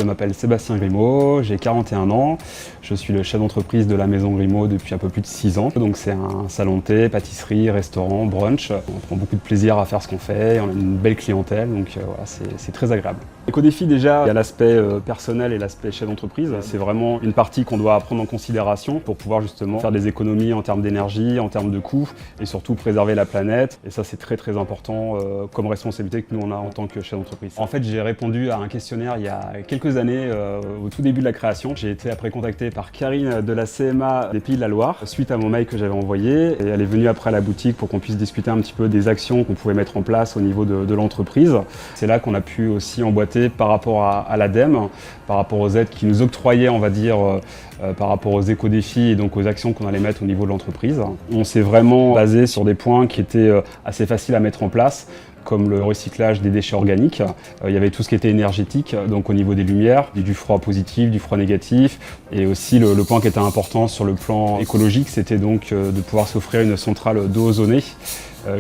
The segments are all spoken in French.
Je m'appelle Sébastien Grimaud, j'ai 41 ans. Je suis le chef d'entreprise de la Maison Grimaud depuis un peu plus de 6 ans. Donc c'est un salon de thé, pâtisserie, restaurant, brunch. On prend beaucoup de plaisir à faire ce qu'on fait, on a une belle clientèle, donc voilà, c'est très agréable. Éco-défi, déjà, il y a l'aspect personnel et l'aspect chef d'entreprise. C'est vraiment une partie qu'on doit prendre en considération pour pouvoir justement faire des économies en termes d'énergie, en termes de coûts et surtout préserver la planète. Et ça, c'est très important comme responsabilité que nous on a en tant que chef d'entreprise. En fait, j'ai répondu à un questionnaire il y a quelques années, au tout début de la création. J'ai été après contacté par Karine de la CMA des Pays de la Loire suite à mon mail que j'avais envoyé. Et elle est venue après à la boutique pour qu'on puisse discuter un petit peu des actions qu'on pouvait mettre en place au niveau de l'entreprise. C'est là qu'on a pu aussi emboîter par rapport à l'ADEME, par rapport aux aides qui nous octroyaient, on va dire, par rapport aux éco-défis et donc aux actions qu'on allait mettre au niveau de l'entreprise. On s'est vraiment basé sur des points qui étaient assez faciles à mettre en place, comme le recyclage des déchets organiques. Il y avait tout ce qui était énergétique, donc au niveau des lumières, du froid positif, du froid négatif, et aussi le point qui était important sur le plan écologique, c'était donc de pouvoir s'offrir une centrale d'eau ozonée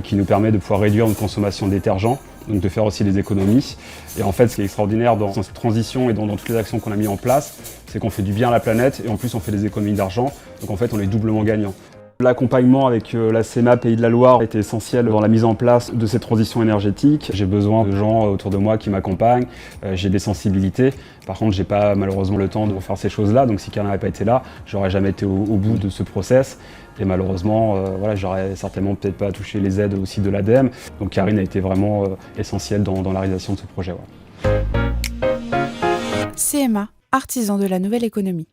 qui nous permet de pouvoir réduire notre consommation de détergents, donc de faire aussi des économies. Et en fait, ce qui est extraordinaire dans cette transition et dans toutes les actions qu'on a mis en place, c'est qu'on fait du bien à la planète et en plus on fait des économies d'argent, donc en fait on est doublement gagnant. L'accompagnement avec la CMA Pays de la Loire était essentiel dans la mise en place de cette transition énergétique. J'ai besoin de gens autour de moi qui m'accompagnent, j'ai des sensibilités. Par contre, j'ai pas malheureusement le temps de faire ces choses-là, donc si Karine n'avait pas été là, j'aurais jamais été au bout de ce process. Et malheureusement, voilà, j'aurais certainement peut-être pas touché les aides aussi de l'ADEME. Donc Karine a été vraiment essentielle dans la réalisation de ce projet. Ouais. CMA, artisan de la nouvelle économie.